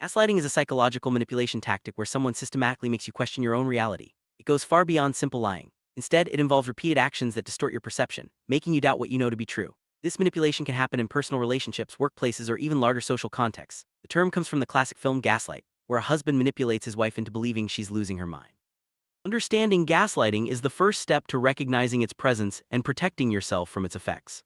Gaslighting is a psychological manipulation tactic where someone systematically makes you question your own reality. It goes far beyond simple lying. Instead, it involves repeated actions that distort your perception, making you doubt what you know to be true. This manipulation can happen in personal relationships, workplaces, or even larger social contexts. The term comes from the classic film Gaslight, where a husband manipulates his wife into believing she's losing her mind. Understanding gaslighting is the first step to recognizing its presence and protecting yourself from its effects.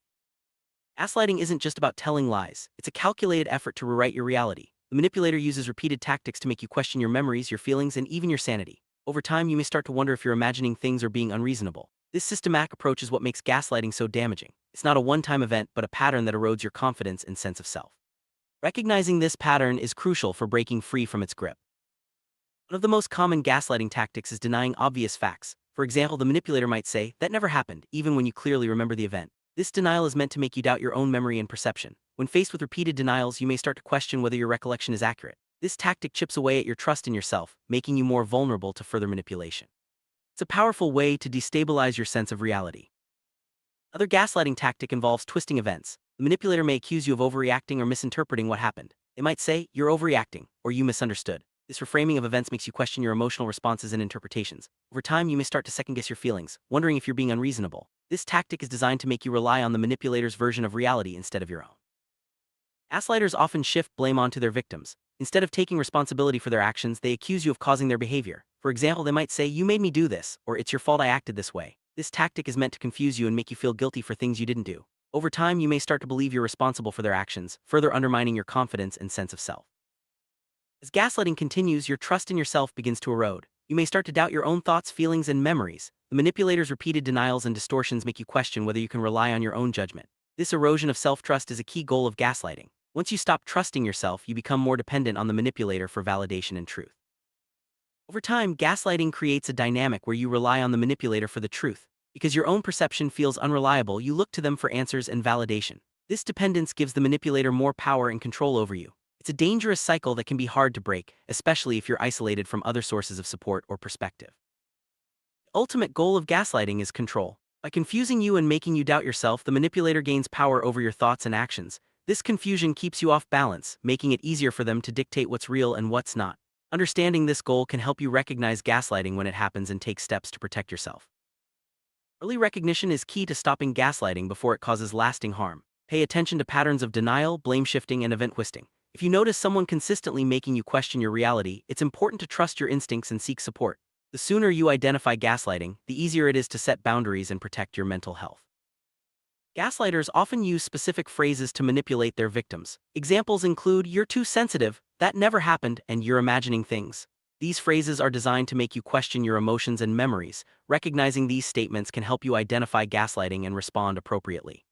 Gaslighting isn't just about telling lies, it's a calculated effort to rewrite your reality. The manipulator uses repeated tactics to make you question your memories, your feelings, and even your sanity. Over time, you may start to wonder if you're imagining things or being unreasonable. This systematic approach is what makes gaslighting so damaging. It's not a one-time event, but a pattern that erodes your confidence and sense of self. Recognizing this pattern is crucial for breaking free from its grip. One of the most common gaslighting tactics is denying obvious facts. For example, the manipulator might say, "That never happened," even when you clearly remember the event. This denial is meant to make you doubt your own memory and perception. When faced with repeated denials, you may start to question whether your recollection is accurate. This tactic chips away at your trust in yourself, making you more vulnerable to further manipulation. It's a powerful way to destabilize your sense of reality. Another gaslighting tactic involves twisting events. The manipulator may accuse you of overreacting or misinterpreting what happened. It might say, "You're overreacting," or "You misunderstood." This reframing of events makes you question your emotional responses and interpretations. Over time, you may start to second-guess your feelings, wondering if you're being unreasonable. This tactic is designed to make you rely on the manipulator's version of reality instead of your own. Gaslighters often shift blame onto their victims. Instead of taking responsibility for their actions, they accuse you of causing their behavior. For example, they might say, "You made me do this," or "It's your fault I acted this way." This tactic is meant to confuse you and make you feel guilty for things you didn't do. Over time, you may start to believe you're responsible for their actions, further undermining your confidence and sense of self. As gaslighting continues, your trust in yourself begins to erode. You may start to doubt your own thoughts, feelings, and memories. The manipulator's repeated denials and distortions make you question whether you can rely on your own judgment. This erosion of self-trust is a key goal of gaslighting. Once you stop trusting yourself, you become more dependent on the manipulator for validation and truth. Over time, gaslighting creates a dynamic where you rely on the manipulator for the truth. Because your own perception feels unreliable, you look to them for answers and validation. This dependence gives the manipulator more power and control over you. It's a dangerous cycle that can be hard to break, especially if you're isolated from other sources of support or perspective. The ultimate goal of gaslighting is control. By confusing you and making you doubt yourself, the manipulator gains power over your thoughts and actions. This confusion keeps you off balance, making it easier for them to dictate what's real and what's not. Understanding this goal can help you recognize gaslighting when it happens and take steps to protect yourself. Early recognition is key to stopping gaslighting before it causes lasting harm. Pay attention to patterns of denial, blame shifting, and event twisting. If you notice someone consistently making you question your reality, it's important to trust your instincts and seek support. The sooner you identify gaslighting, the easier it is to set boundaries and protect your mental health. Gaslighters often use specific phrases to manipulate their victims. Examples include, "You're too sensitive," "That never happened," and "You're imagining things." These phrases are designed to make you question your emotions and memories. Recognizing these statements can help you identify gaslighting and respond appropriately.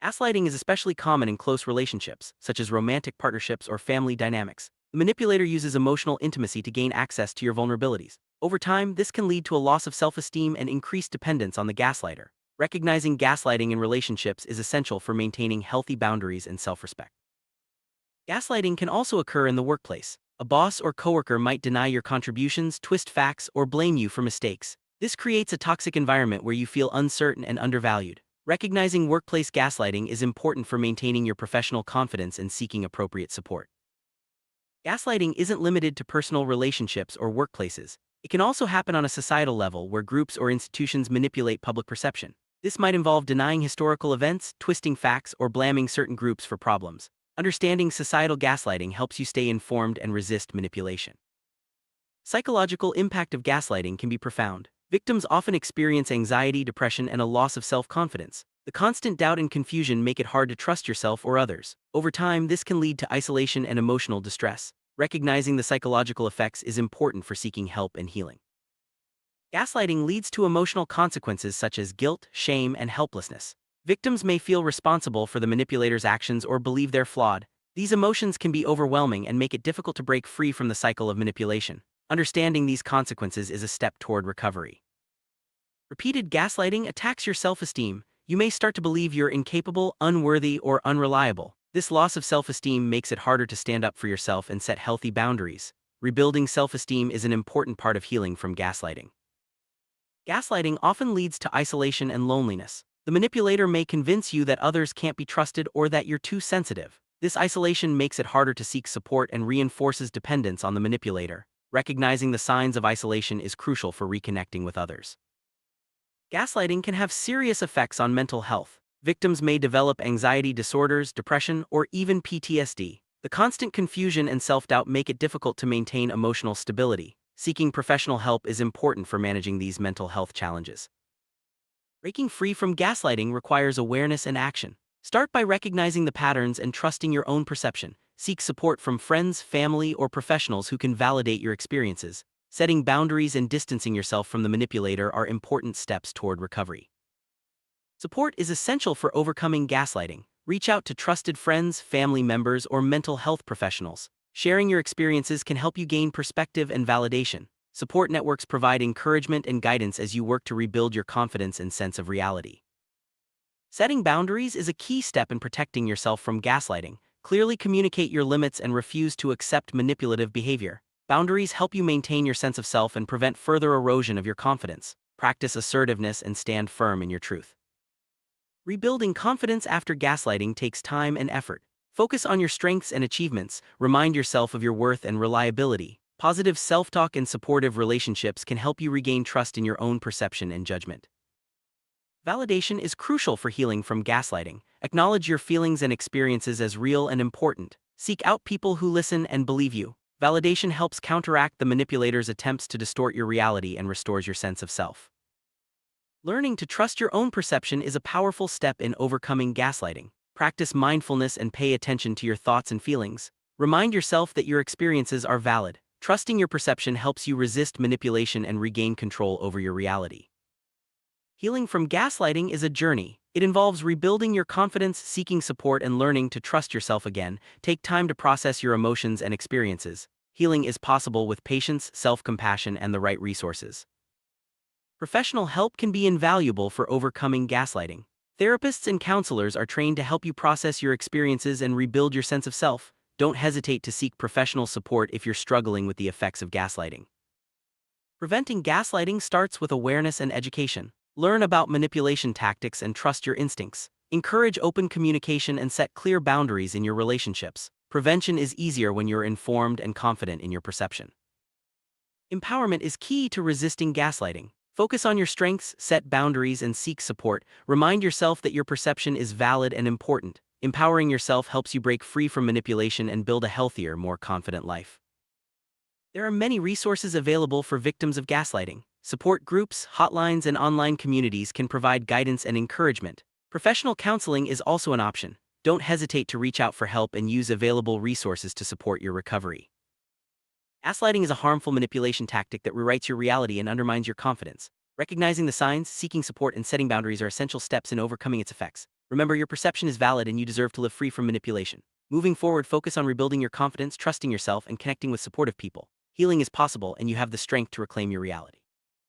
Gaslighting is especially common in close relationships, such as romantic partnerships or family dynamics. The manipulator uses emotional intimacy to gain access to your vulnerabilities. Over time, this can lead to a loss of self-esteem and increased dependence on the gaslighter. Recognizing gaslighting in relationships is essential for maintaining healthy boundaries and self-respect. Gaslighting can also occur in the workplace. A boss or coworker might deny your contributions, twist facts, or blame you for mistakes. This creates a toxic environment where you feel uncertain and undervalued. Recognizing workplace gaslighting is important for maintaining your professional confidence and seeking appropriate support. Gaslighting isn't limited to personal relationships or workplaces. It can also happen on a societal level where groups or institutions manipulate public perception. This might involve denying historical events, twisting facts, or blaming certain groups for problems. Understanding societal gaslighting helps you stay informed and resist manipulation. Psychological impact of gaslighting can be profound. Victims often experience anxiety, depression, and a loss of self-confidence. The constant doubt and confusion make it hard to trust yourself or others. Over time, this can lead to isolation and emotional distress. Recognizing the psychological effects is important for seeking help and healing. Gaslighting leads to emotional consequences such as guilt, shame, and helplessness. Victims may feel responsible for the manipulator's actions or believe they're flawed. These emotions can be overwhelming and make it difficult to break free from the cycle of manipulation. Understanding these consequences is a step toward recovery. Repeated gaslighting attacks your self-esteem. You may start to believe you're incapable, unworthy, or unreliable. This loss of self-esteem makes it harder to stand up for yourself and set healthy boundaries. Rebuilding self-esteem is an important part of healing from gaslighting. Gaslighting often leads to isolation and loneliness. The manipulator may convince you that others can't be trusted or that you're too sensitive. This isolation makes it harder to seek support and reinforces dependence on the manipulator. Recognizing the signs of isolation is crucial for reconnecting with others. Gaslighting can have serious effects on mental health. Victims may develop anxiety disorders, depression, or even PTSD. The constant confusion and self-doubt make it difficult to maintain emotional stability. Seeking professional help is important for managing these mental health challenges. Breaking free from gaslighting requires awareness and action. Start by recognizing the patterns and trusting your own perception. Seek support from friends, family, or professionals who can validate your experiences. Setting boundaries and distancing yourself from the manipulator are important steps toward recovery. Support is essential for overcoming gaslighting. Reach out to trusted friends, family members, or mental health professionals. Sharing your experiences can help you gain perspective and validation. Support networks provide encouragement and guidance as you work to rebuild your confidence and sense of reality. Setting boundaries is a key step in protecting yourself from gaslighting. Clearly communicate your limits and refuse to accept manipulative behavior. Boundaries help you maintain your sense of self and prevent further erosion of your confidence. Practice assertiveness and stand firm in your truth. Rebuilding confidence after gaslighting takes time and effort. Focus on your strengths and achievements. Remind yourself of your worth and reliability. Positive self-talk and supportive relationships can help you regain trust in your own perception and judgment. Validation is crucial for healing from gaslighting. Acknowledge your feelings and experiences as real and important. Seek out people who listen and believe you. Validation helps counteract the manipulator's attempts to distort your reality and restores your sense of self. Learning to trust your own perception is a powerful step in overcoming gaslighting. Practice mindfulness and pay attention to your thoughts and feelings. Remind yourself that your experiences are valid. Trusting your perception helps you resist manipulation and regain control over your reality. Healing from gaslighting is a journey. It involves rebuilding your confidence, seeking support, and learning to trust yourself again. Take time to process your emotions and experiences. Healing is possible with patience, self-compassion, and the right resources. Professional help can be invaluable for overcoming gaslighting. Therapists and counselors are trained to help you process your experiences and rebuild your sense of self. Don't hesitate to seek professional support if you're struggling with the effects of gaslighting. Preventing gaslighting starts with awareness and education. Learn about manipulation tactics and trust your instincts. Encourage open communication and set clear boundaries in your relationships. Prevention is easier when you're informed and confident in your perception. Empowerment is key to resisting gaslighting. Focus on your strengths, set boundaries, and seek support. Remind yourself that your perception is valid and important. Empowering yourself helps you break free from manipulation and build a healthier, more confident life. There are many resources available for victims of gaslighting. Support groups, hotlines, and online communities can provide guidance and encouragement. Professional counseling is also an option. Don't hesitate to reach out for help and use available resources to support your recovery. Gaslighting is a harmful manipulation tactic that rewrites your reality and undermines your confidence. Recognizing the signs, seeking support, and setting boundaries are essential steps in overcoming its effects. Remember, your perception is valid and you deserve to live free from manipulation. Moving forward, focus on rebuilding your confidence, trusting yourself, and connecting with supportive people. Healing is possible, and you have the strength to reclaim your reality.